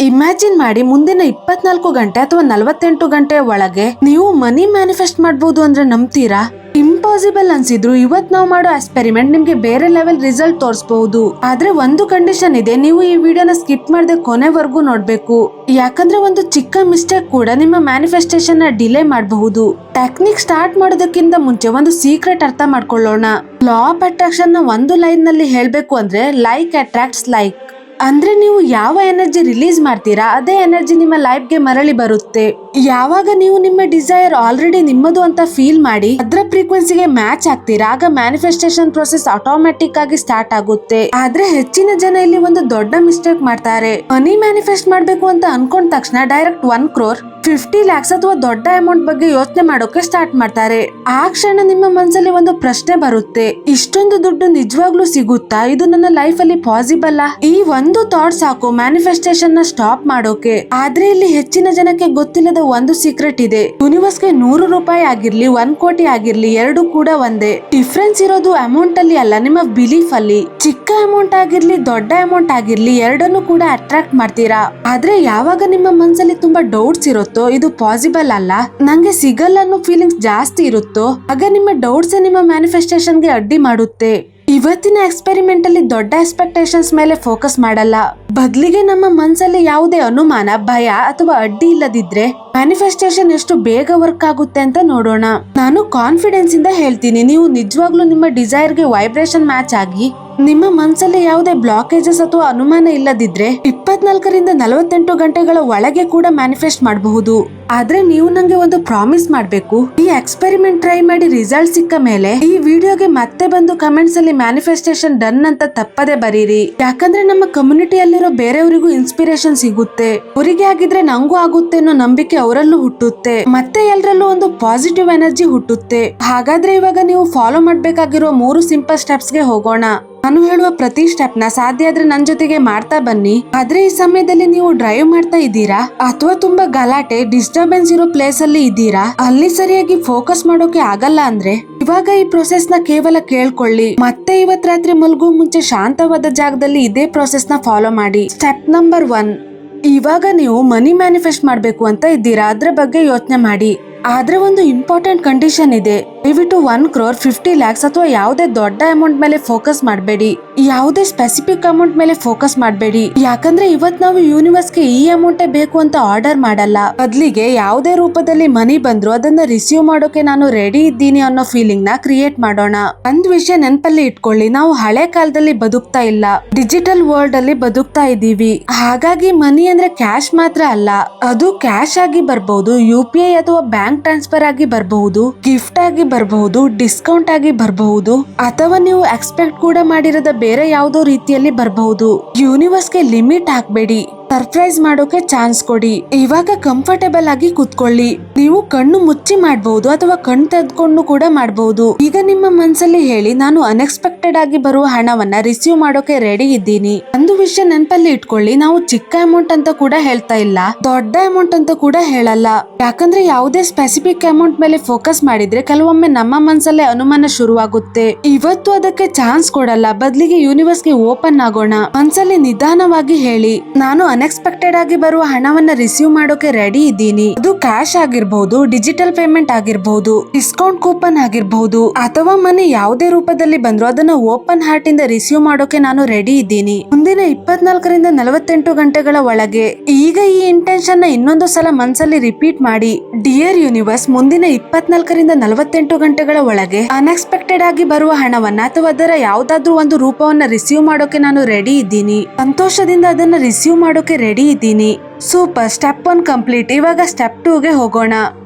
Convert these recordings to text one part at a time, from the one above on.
Imagine ಮಾಡಿ ಮುಂದಿನ 24 ಗಂಟೆ ಅಥವಾ 48 ಗಂಟೆಯ ಒಳಗೆ ನೀವು ಮನಿ ಮ್ಯಾನಿಫೆಸ್ಟ್ ಮಾಡಬಹುದು ಅಂದ್ರೆ ನಂಬ್ತೀರಾ? ಇಂಪಾಸಿಬಲ್ ಅನ್ಸಿದ್ರು ಇವತ್ ನಾವು ಮಾಡೋ ಎಕ್ಸ್ಪೆರಿಮೆಂಟ್ ನಿಮ್ಗೆ ಬೇರೆ ಲೆವೆಲ್ ರಿಸಲ್ಟ್ ತೋರಿಸಬಹುದು. ಆದ್ರೆ ಒಂದು ಕಂಡೀಷನ್ ಇದೆ, ನೀವು ಈ ವಿಡಿಯೋನ ಸ್ಕಿಪ್ ಮಾಡದೆ ಕೊನೆವರೆಗೂ ನೋಡ್ಬೇಕು. ಯಾಕಂದ್ರೆ ಒಂದು ಚಿಕ್ಕ ಮಿಸ್ಟೇಕ್ ಕೂಡ ನಿಮ್ಮ ಮ್ಯಾನಿಫೆಸ್ಟೇಷನ್ ನ ಡಿಲೇ ಮಾಡಬಹುದು. ಟೆಕ್ನಿಕ್ ಸ್ಟಾರ್ಟ್ ಮಾಡೋದಕ್ಕಿಂತ ಮುಂಚೆ ಒಂದು ಸೀಕ್ರೆಟ್ ಅರ್ಥ ಮಾಡ್ಕೊಳ್ಳೋಣ. ಲಾ ಆಫ್ ಅಟ್ರಾಕ್ಷನ್ ನ ಒಂದು ಲೈನ್ ನಲ್ಲಿ ಹೇಳ್ಬೇಕು ಅಂದ್ರೆ ಲೈಕ್ ಅಟ್ರಾಕ್ಟ್ಸ್ ಲೈಕ್. ಅಂದ್ರೆ ನೀವು ಯಾವ ಎನರ್ಜಿ ರಿಲೀಸ್ ಮಾಡ್ತೀರಾ ಅದೇ ಎನರ್ಜಿ ನಿಮ್ಮ ಲೈಫ್ಗೆ ಮರಳಿ ಬರುತ್ತೆ. ಯಾವಾಗ ನೀವು ನಿಮ್ಮ ಡಿಸೈರ್ ಆಲ್ರೆಡಿ ನಿಮ್ಮದು ಅಂತ ಫೀಲ್ ಮಾಡಿ ಅದರ ಫ್ರೀಕ್ವೆನ್ಸಿಗೆ ಮ್ಯಾಚ್ ಆಗ್ತೀರಾ, ಆಗ ಮ್ಯಾನಿಫೆಸ್ಟೇಷನ್ ಪ್ರೊಸೆಸ್ ಆಟೋಮ್ಯಾಟಿಕ್ ಆಗಿ ಸ್ಟಾರ್ಟ್ ಆಗುತ್ತೆ. ಆದ್ರೆ ಹೆಚ್ಚಿನ ಜನ ಇಲ್ಲಿ ಒಂದು ದೊಡ್ಡ ಮಿಸ್ಟೇಕ್ ಮಾಡ್ತಾರೆ. ಮನಿ ಮ್ಯಾನಿಫೆಸ್ಟ್ ಮಾಡ್ಬೇಕು ಅಂತ ಅನ್ಕೊಂಡ ತಕ್ಷಣ ಡೈರೆಕ್ಟ್ 1 crore 50 lakhs ಅಥವಾ ದೊಡ್ಡ ಅಮೌಂಟ್ ಬಗ್ಗೆ ಯೋಚನೆ ಮಾಡೋಕೆ ಸ್ಟಾರ್ಟ್ ಮಾಡ್ತಾರೆ. ಆ ಕ್ಷಣ ನಿಮ್ಮ ಮನಸ್ಸಲ್ಲಿ ಒಂದು ಪ್ರಶ್ನೆ ಬರುತ್ತೆ, ಇಷ್ಟೊಂದು ದುಡ್ಡು ನಿಜವಾಗ್ಲೂ ಸಿಗುತ್ತಾ? ಇದು ನನ್ನ ಲೈಫ್ ಅಲ್ಲಿ ಪಾಸಿಬಲ್? ಈ ಒಂದು ಥಾಟ್ ಸಾಕು ಮ್ಯಾನಿಫೆಸ್ಟೇಷನ್ ನ ಸ್ಟಾಪ್ ಮಾಡೋಕೆ. ಆದ್ರೆ ಇಲ್ಲಿ ಹೆಚ್ಚಿನ ಜನಕ್ಕೆ ಗೊತ್ತಿಲ್ಲದ ಒಂದು ಸೀಕ್ರೆಟ್ ಇದೆ. ಯೂನಿವರ್ಸ್ಗೆ 100 ರೂಪಾಯಿ ಆಗಿರ್ಲಿ 1 ಕೋಟಿ ಆಗಿರ್ಲಿ ಎರಡು ಕೂಡ ಒಂದೇ. ಡಿಫ್ರೆನ್ಸ್ ಇರೋದು ಅಮೌಂಟ್ ಅಲ್ಲಿ ಅಲ್ಲ, ನಿಮ್ಮ ಬಿಲೀಫ್ ಅಲ್ಲಿ. ಚಿಕ್ಕ ಅಮೌಂಟ್ ಆಗಿರ್ಲಿ ದೊಡ್ಡ ಅಮೌಂಟ್ ಆಗಿರ್ಲಿ ಎರಡನ್ನು ಕೂಡ ಅಟ್ರಾಕ್ಟ್ ಮಾಡ್ತೀರಾ. ಆದ್ರೆ ಯಾವಾಗ ನಿಮ್ಮ ಮನಸ್ಸಲ್ಲಿ ತುಂಬಾ ಡೌಟ್ಸ್ ಇರುತ್ತೋ ಇದು ಪಾಸಿಬಲ್ ಅಲ್ಲ, ನಂಗೆ ಸಿಗಲ್ಲ ಅನ್ನೋ ಫೀಲಿಂಗ್ಸ್ ಜಾಸ್ತಿ ಇರುತ್ತೋ ಆಗ ನಿಮ್ಮ ಡೌಟ್ಸ್ ನಿಮ್ಮ ಮ್ಯಾನಿಫೆಸ್ಟೇಷನ್ ಗೆ ಅಡ್ಡಿ ಮಾಡುತ್ತೆ. ಇವತ್ತಿನ ಎಕ್ಸ್ಪೆರಿಮೆಂಟ್ ಅಲ್ಲಿ ದೊಡ್ಡ ಎಕ್ಸ್ಪೆಕ್ಟೇಷನ್ಸ್ ಮೇಲೆ ಫೋಕಸ್ ಮಾಡಲ್ಲ, ಬದಲಿಗೆ ನಮ್ಮ ಮನಸ್ಸಲ್ಲಿ ಯಾವುದೇ ಅನುಮಾನ ಭಯ ಅಥವಾ ಅಡ್ಡಿ ಇಲ್ಲದಿದ್ರೆ ಮ್ಯಾನಿಫೆಸ್ಟೇಷನ್ ಎಷ್ಟು ಬೇಗ ವರ್ಕ್ ಆಗುತ್ತೆ ಅಂತ ನೋಡೋಣ. ನಾನು ಕಾನ್ಫಿಡೆನ್ಸ್ ಇಂದ ಹೇಳ್ತೀನಿ, ನೀವು ನಿಜವಾಗ್ಲೂ ನಿಮ್ಮ ಡಿಸೈರ್ ಗೆ ವೈಬ್ರೇಷನ್ ಮ್ಯಾಚ್ ಆಗಿ ನಿಮ್ಮ ಮನಸ್ಸಲ್ಲಿ ಯಾವುದೇ ಬ್ಲಾಕೇಜಸ್ ಅಥವಾ ಅನುಮಾನ ಇಲ್ಲದಿದ್ರೆ 24 ರಿಂದ 48 ಗಂಟೆಗಳ ಒಳಗೆ ಕೂಡ ಮ್ಯಾನಿಫೆಸ್ಟ್ ಮಾಡಬಹುದು. ಆದ್ರೆ ನೀವು ನಂಗೆ ಒಂದು ಪ್ರಾಮಿಸ್ ಮಾಡ್ಬೇಕು, ಈ ಎಕ್ಸ್ಪೆರಿಮೆಂಟ್ ಟ್ರೈ ಮಾಡಿ ರಿಸಲ್ಟ್ ಸಿಕ್ಕ ಮೇಲೆ ಈ ವಿಡಿಯೋಗೆ ಮತ್ತೆ ಬಂದು ಕಮೆಂಟ್ಸ್ ಅಲ್ಲಿ ಮ್ಯಾನಿಫೆಸ್ಟೇಷನ್ ಡನ್ ಅಂತ ತಪ್ಪದೆ ಬರೀರಿ. ಯಾಕಂದ್ರೆ ನಮ್ಮ ಕಮ್ಯುನಿಟಿಯಲ್ಲಿರೋ ಬೇರೆಯವರಿಗೂ ಇನ್ಸ್ಪಿರೇಷನ್ ಸಿಗುತ್ತೆ, ಅವರಿಗೆ ಆಗಿದ್ರೆ ನಂಗೂ ಆಗುತ್ತೆ ಅನ್ನೋ ನಂಬಿಕೆ ಅವರಲ್ಲೂ ಹುಟ್ಟುತ್ತೆ, ಮತ್ತೆ ಎಲ್ಲರಲ್ಲೂ ಒಂದು ಪಾಸಿಟಿವ್ ಎನರ್ಜಿ ಹುಟ್ಟುತ್ತೆ. ಹಾಗಾದ್ರೆ ಇವಾಗ ನೀವು ಫಾಲೋ ಮಾಡ್ಬೇಕಾಗಿರೋ 3 ಸಿಂಪಲ್ ಸ್ಟೆಪ್ಸ್ ಗೆ ಹೋಗೋಣ. ನಾನು ಹೇಳುವ ಪ್ರತಿ ಸ್ಟೆಪ್ ನ ಸಾಧ್ಯ ಆದ್ರೆ ನನ್ ಜೊತೆಗೆ ಮಾಡ್ತಾ ಬನ್ನಿ. ಆದ್ರೆ ಈ ಸಮಯದಲ್ಲಿ ನೀವು ಡ್ರೈವ್ ಮಾಡ್ತಾ ಇದ್ದೀರಾ ಅಥವಾ ತುಂಬಾ ಗಲಾಟೆ ಡಿಸ್ಟರ್ಬೆನ್ಸ್ ಇರೋ ಪ್ಲೇಸ್ ಅಲ್ಲಿ ಇದ್ದೀರಾ, ಅಲ್ಲಿ ಸರಿಯಾಗಿ ಫೋಕಸ್ ಮಾಡೋಕೆ ಆಗಲ್ಲ ಅಂದ್ರೆ ಇವಾಗ ಈ ಪ್ರೊಸೆಸ್ ನ ಕೇವಲ ಕೇಳ್ಕೊಳ್ಳಿ. ಮತ್ತೆ ಇವತ್ ರಾತ್ರಿ ಮಲ್ಗೋ ಮುಂಚೆ ಶಾಂತವಾದ ಜಾಗದಲ್ಲಿ ಇದೇ ಪ್ರೊಸೆಸ್ ನ ಫಾಲೋ ಮಾಡಿ. ಸ್ಟೆಪ್ ನಂಬರ್ 1, ಇವಾಗ ನೀವು ಮನಿ ಮ್ಯಾನಿಫೆಸ್ಟ್ ಮಾಡ್ಬೇಕು ಅಂತ ಇದ್ದೀರಾ, ಅದ್ರ ಬಗ್ಗೆ ಯೋಚನೆ ಮಾಡಿ. ಆದ್ರೆ ಒಂದು ಇಂಪಾರ್ಟೆಂಟ್ ಕಂಡೀಷನ್ ಇದೆ, ದಯವಿಟ್ಟು 1 crore 50 lakhs ಅಥವಾ ಯಾವುದೇ ದೊಡ್ಡ ಅಮೌಂಟ್ ಮೇಲೆ ಫೋಕಸ್ ಮಾಡಬೇಡಿ, ಯಾವುದೇ ಸ್ಪೆಸಿಫಿಕ್ ಅಮೌಂಟ್ ಮೇಲೆ ಫೋಕಸ್ ಮಾಡಬೇಡಿ. ಯಾಕಂದ್ರೆ ಇವತ್ ನಾವು ಯೂನಿವರ್ಸ್ ಗೆ ಈ ಅಮೌಂಟೇ ಬೇಕು ಅಂತ ಆರ್ಡರ್ ಮಾಡಲ್ಲ, ಬದಲಿಗೆ ಯಾವುದೇ ರೂಪದಲ್ಲಿ ಮನಿ ಬಂದ್ರು ಅದನ್ನ ರಿಸೀವ್ ಮಾಡೋಕೆ ನಾನು ರೆಡಿ ಇದ್ದೀನಿ ಅನ್ನೋ ಫೀಲಿಂಗ್ ನ ಕ್ರಿಯೇಟ್ ಮಾಡೋಣ. ಒಂದ್ ವಿಷಯ ನೆನಪಲ್ಲಿ ಇಟ್ಕೊಳ್ಳಿ, ನಾವು ಹಳೆ ಕಾಲದಲ್ಲಿ ಬದುಕ್ತಾ ಇಲ್ಲ, ಡಿಜಿಟಲ್ ವರ್ಲ್ಡ್ ಅಲ್ಲಿ ಬದುಕ್ತಾ ಇದ್ದೀವಿ. ಹಾಗಾಗಿ ಮನಿ ಅಂದ್ರೆ ಕ್ಯಾಶ್ ಮಾತ್ರ ಅಲ್ಲ, ಅದು ಕ್ಯಾಶ್ ಆಗಿ ಬರ್ಬಹುದು, UPI ಅಥವಾ ಬ್ಯಾಂಕ್ ಟ್ರಾನ್ಸ್ಫರ್ ಆಗಿ ಬರಬಹುದು, ಗಿಫ್ಟ್ ಆಗಿ ಬರಬಹುದು, ಡಿಸ್ಕೌಂಟ್ ಆಗಿ ಬರಬಹುದು, ಅಥವಾ ನೀವು ಎಕ್ಸ್ಪೆಕ್ಟ್ ಕೂಡ ಮಾಡಿರದ ಬೇರೆ ಯಾವುದೋ ರೀತಿಯಲ್ಲಿ ಬರಬಹುದು. ಯೂನಿವರ್ಸ್ ಗೆ ಲಿಮಿಟ್ ಹಾಕ್ಬೇಡಿ, ಸರ್ಪ್ರೈಸ್ ಮಾಡೋಕೆ ಚಾನ್ಸ್ ಕೊಡಿ. ಇವಾಗ ಕಂಫರ್ಟೇಬಲ್ ಆಗಿ ಕೂತ್ಕೊಳ್ಳಿ, ನೀವು ಕಣ್ಣು ಮುಚ್ಚಿ ಮಾಡಬಹುದು ಅಥವಾ ಕಣ್ಣು ತೆಗೆದುಕೊಂಡು ಕೂಡ ಮಾಡಬಹುದು. ಈಗ ನಿಮ್ಮ ಮನಸ್ಸಲ್ಲಿ ಹೇಳಿ, ನಾನು ಅನ್ಎಕ್ಸ್ಪೆಕ್ಟೆಡ್ ಆಗಿ ಬರುವ ಹಣವನ್ನ ರಿಸೀವ್ ಮಾಡೋಕೆ ರೆಡಿ ಇದ್ದೀನಿ. ಒಂದು ವಿಷಯ ನೆನಪಲ್ಲಿ ಇಟ್ಕೊಳ್ಳಿ, ನಾವು ಚಿಕ್ಕ ಅಮೌಂಟ್ ಅಂತ ಕೂಡ ಹೇಳ್ತಾ ಇಲ್ಲ, ದೊಡ್ಡ ಅಮೌಂಟ್ ಅಂತ ಕೂಡ ಹೇಳಲ್ಲ. ಯಾಕಂದ್ರೆ ಯಾವುದೇ ಸ್ಪೆಸಿಫಿಕ್ ಅಮೌಂಟ್ ಮೇಲೆ ಫೋಕಸ್ ಮಾಡಿದ್ರೆ ಕೆಲವೊಮ್ಮೆ ನಮ್ಮ ಮನಸ್ಸಲ್ಲೇ ಅನುಮಾನ ಶುರುವಾಗುತ್ತೆ. ಇವತ್ತು ಅದಕ್ಕೆ ಚಾನ್ಸ್ ಕೊಡಲ್ಲ, ಬದಲಿಗೆ ಯೂನಿವರ್ಸ್ ಗೆ ಓಪನ್ ಆಗೋಣ. ಮನಸ್ಸಲ್ಲಿ ನಿಧಾನವಾಗಿ ಹೇಳಿ, ನಾನು ಅನ್ಎಕ್ಸ್ಪೆಕ್ಟೆಡ್ ಆಗಿ ಬರುವ ಹಣವನ್ನ ರಿಸೀವ್ ಮಾಡೋಕೆ ರೆಡಿ ಇದ್ದೀನಿ. ಅದು ಕ್ಯಾಶ್ ಆಗಿರಬಹುದು, ಡಿಜಿಟಲ್ ಪೇಮೆಂಟ್ ಆಗಿರಬಹುದು, ಡಿಸ್ಕೌಂಟ್ ಕೂಪನ್ ಆಗಿರಬಹುದು, ಅಥವಾ ಮನಿ ಯಾವುದೇ ರೂಪದಲ್ಲಿ ಬಂದ್ರು ಅದನ್ನ ಓಪನ್ ಹಾರ್ಟ್ ಇಂದ ರಿಸೀವ್ ಮಾಡೋಕೆ ನಾನು ರೆಡಿ ಇದ್ದೀನಿ ಮುಂದಿನ 24 ರಿಂದ 48 ಗಂಟೆಗಳ ಒಳಗೆ. ಈಗ ಈ ಇಂಟೆನ್ಷನ್ ನ ಇನ್ನೊಂದು ಸಲ ಮನಸ್ಸಲ್ಲಿ ರಿಪೀಟ್ ಮಾಡಿ, ಡಿಯರ್ ಯೂನಿವರ್ಸ್, ಮುಂದಿನ 24 ರಿಂದ 48 ಗಂಟೆಗಳ ಒಳಗೆ ಅನ್ಎಕ್ಸ್ಪೆಕ್ಟೆಡ್ ಆಗಿ ಬರುವ ಹಣವನ್ನ ಅಥವಾ ಅದರ ಯಾವ್ದಾದ್ರೂ ಒಂದು ರೂಪವನ್ನ ರಿಸೀವ್ ಮಾಡೋಕೆ ನಾನು ರೆಡಿ ಇದ್ದೀನಿ. ಸಂತೋಷದಿಂದ ಅದನ್ನ ರಿಸೀವ್ ಮಾಡೋಕೆ ರೆಡಿ ಇದ್ದೀನಿ. Super, step 1 complete. ಇವಾಗ ಸ್ಟೆಪ್ 2 ಗೆ ಹೋಗೋಣ.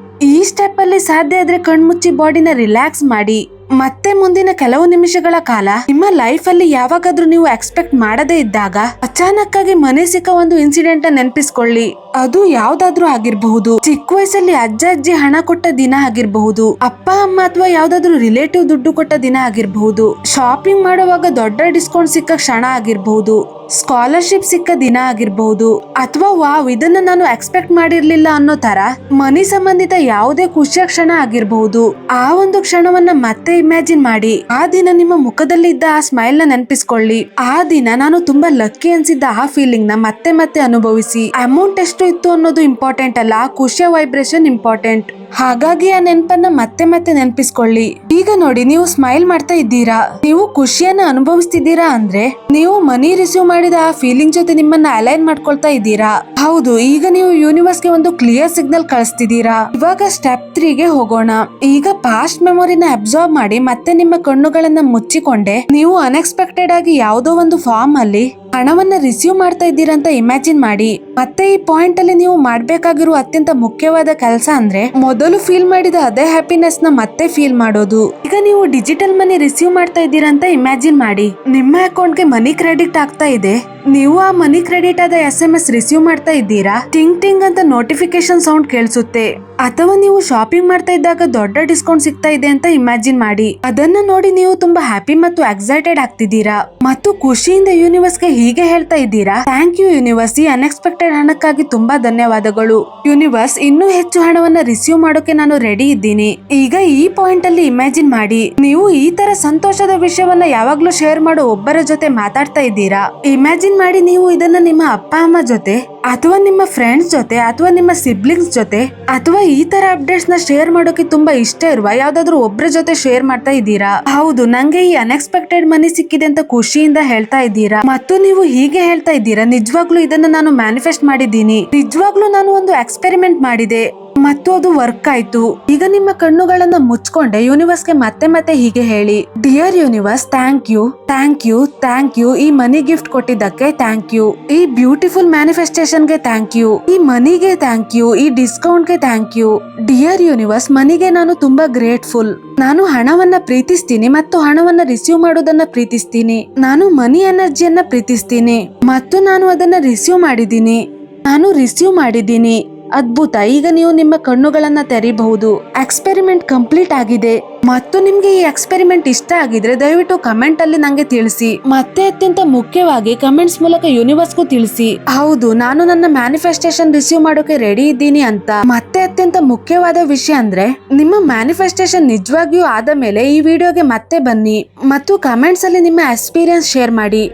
ಈ ಸ್ಟೆಪ್ ಅಲ್ಲಿ ಸಾಧ್ಯ ಆದ್ರೆ ಕಣ್ಮುಚ್ಚಿ ಬಾಡಿನ ರಿಲ್ಯಾಕ್ಸ್ ಮಾಡಿ. ಮತ್ತೆ ಮುಂದಿನ ಕೆಲವು ನಿಮಿಷಗಳ ಕಾಲ ನಿಮ್ಮ ಲೈಫ್ ಅಲ್ಲಿ ಯಾವಾಗಾದ್ರೂ ನೀವು ಎಕ್ಸ್ಪೆಕ್ಟ್ ಮಾಡದೇ ಇದ್ದಾಗ ಅಚಾನಕ್ ಆಗಿ ಮನೆ ಸಿಕ್ಕ ಒಂದು ಇನ್ಸಿಡೆಂಟ್ ನೆನಪಿಸ್ಕೊಳ್ಳಿ. ಅದು ಯಾವ್ದಾದ್ರೂ ಆಗಿರಬಹುದು. ಚಿಕ್ಕ ವಯಸ್ಸಲ್ಲಿ ಅಜ್ಜ ಅಜ್ಜಿ ಹಣ ಕೊಟ್ಟ ದಿನ ಆಗಿರಬಹುದು, ಅಪ್ಪ ಅಮ್ಮ ಅಥವಾ ಯಾವ್ದಾದ್ರು ರಿಲೇಟಿವ್ ದುಡ್ಡು ಕೊಟ್ಟ ದಿನ ಆಗಿರಬಹುದು, ಶಾಪಿಂಗ್ ಮಾಡುವಾಗ ದೊಡ್ಡ ಡಿಸ್ಕೌಂಟ್ ಸಿಕ್ಕ ಕ್ಷಣ ಆಗಿರಬಹುದು, ಸ್ಕಾಲರ್ಶಿಪ್ ಸಿಕ್ಕ ದಿನ ಆಗಿರಬಹುದು, ಅಥವಾ ವಾವ್ ಇದನ್ನ ನಾನು ಎಕ್ಸ್ಪೆಕ್ಟ್ ಮಾಡಿರ್ಲಿಲ್ಲ ಅನ್ನೋ ತರ ಮನಿ ಸಂಬಂಧಿತ ಯಾವುದೇ ಖುಷಿಯ ಕ್ಷಣ ಆಗಿರಬಹುದು. ಆ ಒಂದು ಕ್ಷಣವನ್ನ ಮತ್ತೆ ಇಮ್ಯಾಜಿನ್ ಮಾಡಿ, ಆ ದಿನ ನಿಮ್ಮ ಮುಖದಲ್ಲಿ ಇದ್ದ ಆ ಸ್ಮೈಲ್ ನ ನೆನಪಿಸ್ಕೊಳ್ಳಿ. ಆ ದಿನ ನಾನು ತುಂಬಾ ಲಕ್ಕಿ ಅನ್ಸಿದ್ದ ಆ ಫೀಲಿಂಗ್ ನ ಮತ್ತೆ ಮತ್ತೆ ಅನುಭವಿಸಿ. ಅಮೌಂಟ್ ಎಷ್ಟು ಇತ್ತು ಅನ್ನೋದು ಇಂಪಾರ್ಟೆಂಟ್ ಅಲ್ಲ, ಆ ಖುಷಿಯ ವೈಬ್ರೇಷನ್ ಇಂಪಾರ್ಟೆಂಟ್. ಹಾಗಾಗಿ ಆ ನೆನಪನ್ನ ಮತ್ತೆ ಮತ್ತೆ ನೆನಪಿಸ್ಕೊಳ್ಳಿ. ಈಗ ನೋಡಿ, ನೀವು ಸ್ಮೈಲ್ ಮಾಡ್ತಾ ಇದ್ದೀರಾ, ನೀವು ಖುಷಿಯನ್ನ ಅನುಭವಿಸ್ತಿದ್ದೀರಾ ಅಂದ್ರೆ ನೀವು ಮನಿ ರಿಸೀವ್ ಮಾಡಿದ ಆ ಫೀಲಿಂಗ್ ಜೊತೆ ನಿಮ್ಮನ್ನ ಅಲೈನ್ ಮಾಡ್ಕೊಳ್ತಾ ಇದ್ದೀರಾ. ಹೌದು, ಈಗ ನೀವು ಯೂನಿವರ್ಸ್ಗೆ ಒಂದು ಕ್ಲಿಯರ್ ಸಿಗ್ನಲ್ ಕಳಿಸ್ತಿದ್ದೀರಾ. ಇವಾಗ ಸ್ಟೆಪ್ 3ಗೆ ಹೋಗೋಣ. ಈಗ ಪಾಸ್ಟ್ ಮೆಮೊರಿನ ಅಬ್ಸರ್ವ್ ಮಾಡಿ ಮತ್ತೆ ನಿಮ್ಮ ಕಣ್ಣುಗಳನ್ನ ಮುಚ್ಚಿಕೊಂಡೆ ನೀವು ಅನ್ಎಕ್ಸ್ಪೆಕ್ಟೆಡ್ ಆಗಿ ಯಾವುದೋ ಒಂದು ಫಾರ್ಮ್ ಅಲ್ಲಿ ಹಣವನ್ನ ರಿಸೀವ್ ಮಾಡ್ತಾ ಇದ್ದೀರಾ ಅಂತ ಇಮ್ಯಾಜಿನ್ ಮಾಡಿ. ಮತ್ತೆ ಈ ಪಾಯಿಂಟ್ ಅಲ್ಲಿ ನೀವು ಮಾಡ್ಬೇಕಾಗಿರುವ ಅತ್ಯಂತ ಮುಖ್ಯವಾದ ಕೆಲಸ ಅಂದ್ರೆ ಮೊದಲು ಫೀಲ್ ಮಾಡಿದ ಅದೇ ಹ್ಯಾಪಿನೆಸ್ ನ ಮತ್ತೆ ಫೀಲ್ ಮಾಡೋದು. ಈಗ ನೀವು ಡಿಜಿಟಲ್ ಮನಿ ರಿಸೀವ್ ಮಾಡ್ತಾ ಇದ್ದೀರಾ ಅಂತ ಇಮ್ಯಾಜಿನ್ ಮಾಡಿ. ನಿಮ್ಮ ಅಕೌಂಟ್ಗೆ ಮನಿ ಕ್ರೆಡಿಟ್ ಆಗ್ತಾ ಇದೆ, ನೀವು ಆ ಮನಿ ಕ್ರೆಡಿಟ್ ಆದ SMS ರಿಸೀವ್ ಮಾಡ್ತಾ ಇದ್ದೀರಾ. ಟಿಂಗ್ ಟಿಂಗ್ ಅಂತ ನೋಟಿಫಿಕೇಶನ್ ಸೌಂಡ್ ಕೇಳಿಸುತ್ತೆ. ಅಥವಾ ನೀವು ಶಾಪಿಂಗ್ ಮಾಡ್ತಾ ಇದ್ದಾಗ ದೊಡ್ಡ ಡಿಸ್ಕೌಂಟ್ ಸಿಗ್ತಾ ಇದೆ ಅಂತ ಇಮ್ಯಾಜಿನ್ ಮಾಡಿ. ಅದನ್ನ ನೋಡಿ ನೀವು ತುಂಬಾ ಹ್ಯಾಪಿ ಮತ್ತು ಎಕ್ಸೈಟೆಡ್ ಆಗ್ತಿದ್ದೀರಾ ಮತ್ತು ಖುಷಿಯಿಂದ ಯೂನಿವರ್ಸ್ಗೆ ಹೀಗೆ ಹೇಳ್ತಾ ಇದ್ದೀರಾ, ಥ್ಯಾಂಕ್ ಯು ಯೂನಿವರ್ಸ್, ಈ ಅನ್ಎಕ್ಸ್ಪೆಕ್ಟೆಡ್ ಹಣಕ್ಕಾಗಿ ತುಂಬಾ ಧನ್ಯವಾದಗಳು. ಯೂನಿವರ್ಸ್, ಇನ್ನೂ ಹೆಚ್ಚು ಹಣವನ್ನ ರಿಸೀವ್ ಮಾಡೋಕೆ ನಾನು ರೆಡಿ ಇದ್ದೀನಿ. ಈಗ ಈ ಪಾಯಿಂಟ್ ಅಲ್ಲಿ ಇಮ್ಯಾಜಿನ್ ಮಾಡಿ, ನೀವು ಈ ತರ ಸಂತೋಷದ ವಿಷಯವನ್ನ ಯಾವಾಗ್ಲೂ ಶೇರ್ ಮಾಡೋ ಒಬ್ಬರ ಜೊತೆ ಮಾತಾಡ್ತಾ ಇದ್ದೀರಾ. ಇಮ್ಯಾಜಿನ್ ಮಾಡಿ ನೀವು ಇದನ್ನ ನಿಮ್ಮ ಅಪ್ಪ ಅಮ್ಮ ಜೊತೆ ಅಥವಾ ನಿಮ್ಮ ಫ್ರೆಂಡ್ಸ್ ಜೊತೆ ಅಥವಾ ನಿಮ್ಮ ಸಿಬ್ಲಿಂಗ್ಸ್ ಜೊತೆ ಅಥವಾ ಈ ತರ ಅಪ್ಡೇಟ್ಸ್ ನ ಶೇರ್ ಮಾಡೋಕೆ ತುಂಬಾ ಇಷ್ಟ ಇರುವ ಯಾವ್ದಾದ್ರು ಒಬ್ಬರ ಜೊತೆ ಶೇರ್ ಮಾಡ್ತಾ ಇದ್ದೀರಾ. ಹೌದು, ನಂಗೆ ಈ ಅನ್ಎಕ್ಸ್ಪೆಕ್ಟೆಡ್ ಮನಿ ಸಿಕ್ಕಿದೆ ಅಂತ ಖುಷಿಯಿಂದ ಹೇಳ್ತಾ ಇದ್ದೀರಾ. ಮತ್ತು ನೀವು ಹೀಗೆ ಹೇಳ್ತಾ ಇದ್ದೀರಾ, ನಿಜವಾಗ್ಲೂ ಇದನ್ನ ನಾನು ಮ್ಯಾನಿಫೆಸ್ಟ್ ಮಾಡಿದ್ದೀನಿ, ನಿಜವಾಗ್ಲೂ ನಾನು ಒಂದು ಎಕ್ಸ್ಪೆರಿಮೆಂಟ್ ಮಾಡಿದೆ ಮತ್ತು ಅದು ವರ್ಕ್ ಆಯ್ತು. ಈಗ ನಿಮ್ಮ ಕಣ್ಣುಗಳನ್ನ ಮುಚ್ಕೊಂಡೆ ಯೂನಿವರ್ಸ್ಗೆ ಮತ್ತೆ ಮತ್ತೆ ಹೀಗೆ ಹೇಳಿ, dear universe, thank you, thank you, thank you. ಈ ಮನಿ ಗಿಫ್ಟ್ ಕೊಟ್ಟಿದ್ದಕ್ಕೆ ಥ್ಯಾಂಕ್ ಯು. ಈ ಬ್ಯೂಟಿಫುಲ್ ಮ್ಯಾನಿಫೆಸ್ಟೇಷನ್ಗೆ ಥ್ಯಾಂಕ್ ಯು. ಈ ಮನಿಗೆ ಥ್ಯಾಂಕ್ ಯು. ಈ ಡಿಸ್ಕೌಂಟ್ಗೆ ಥ್ಯಾಂಕ್ ಯು. ಡಿಯರ್ ಯೂನಿವರ್ಸ್, ಮನಿಗೆ ನಾನು ತುಂಬಾ ಗ್ರೇಟ್ಫುಲ್. ನಾನು ಹಣವನ್ನ ಪ್ರೀತಿಸ್ತೀನಿ ಮತ್ತು ಹಣವನ್ನ ರಿಸೀವ್ ಮಾಡೋದನ್ನ ಪ್ರೀತಿಸ್ತೀನಿ. ನಾನು ಮನಿ ಎನರ್ಜಿಯನ್ನ ಪ್ರೀತಿಸ್ತೀನಿ ಮತ್ತು ನಾನು ಅದನ್ನ ರಿಸೀವ್ ಮಾಡಿದ್ದೀನಿ. ಅದ್ಭುತ. ಈಗ ನೀವು ನಿಮ್ಮ ಕಣ್ಣುಗಳನ್ನ ತೆರೀಬಹುದು. ಎಕ್ಸ್ಪೆರಿಮೆಂಟ್ ಕಂಪ್ಲೀಟ್ ಆಗಿದೆ ಮತ್ತು ನಿಮ್ಗೆ ಈ ಎಕ್ಸ್ಪೆರಿಮೆಂಟ್ ಇಷ್ಟ ಆಗಿದ್ರೆ ದಯವಿಟ್ಟು ಕಮೆಂಟ್ ಅಲ್ಲಿ ನಂಗೆ ತಿಳಿಸಿ. ಮತ್ತೆ ಅತ್ಯಂತ ಮುಖ್ಯವಾಗಿ ಕಮೆಂಟ್ಸ್ ಮೂಲಕ ಯೂನಿವರ್ಸ್ಗೂ ತಿಳಿಸಿ, ಹೌದು ನಾನು ನನ್ನ ಮ್ಯಾನಿಫೆಸ್ಟೇಷನ್ ರಿಸೀವ್ ಮಾಡೋಕೆ ರೆಡಿ ಇದ್ದೀನಿ ಅಂತ. ಮತ್ತೆ ಅತ್ಯಂತ ಮುಖ್ಯವಾದ ವಿಷಯ ಅಂದ್ರೆ ನಿಮ್ಮ ಮ್ಯಾನಿಫೆಸ್ಟೇಷನ್ ನಿಜವಾಗಿಯೂ ಆದ ಮೇಲೆ ಈ ವಿಡಿಯೋಗೆ ಮತ್ತೆ ಬನ್ನಿ ಮತ್ತು ಕಮೆಂಟ್ಸ್ ಅಲ್ಲಿ ನಿಮ್ಮ ಎಕ್ಸ್ಪೀರಿಯನ್ಸ್ ಶೇರ್ ಮಾಡಿ.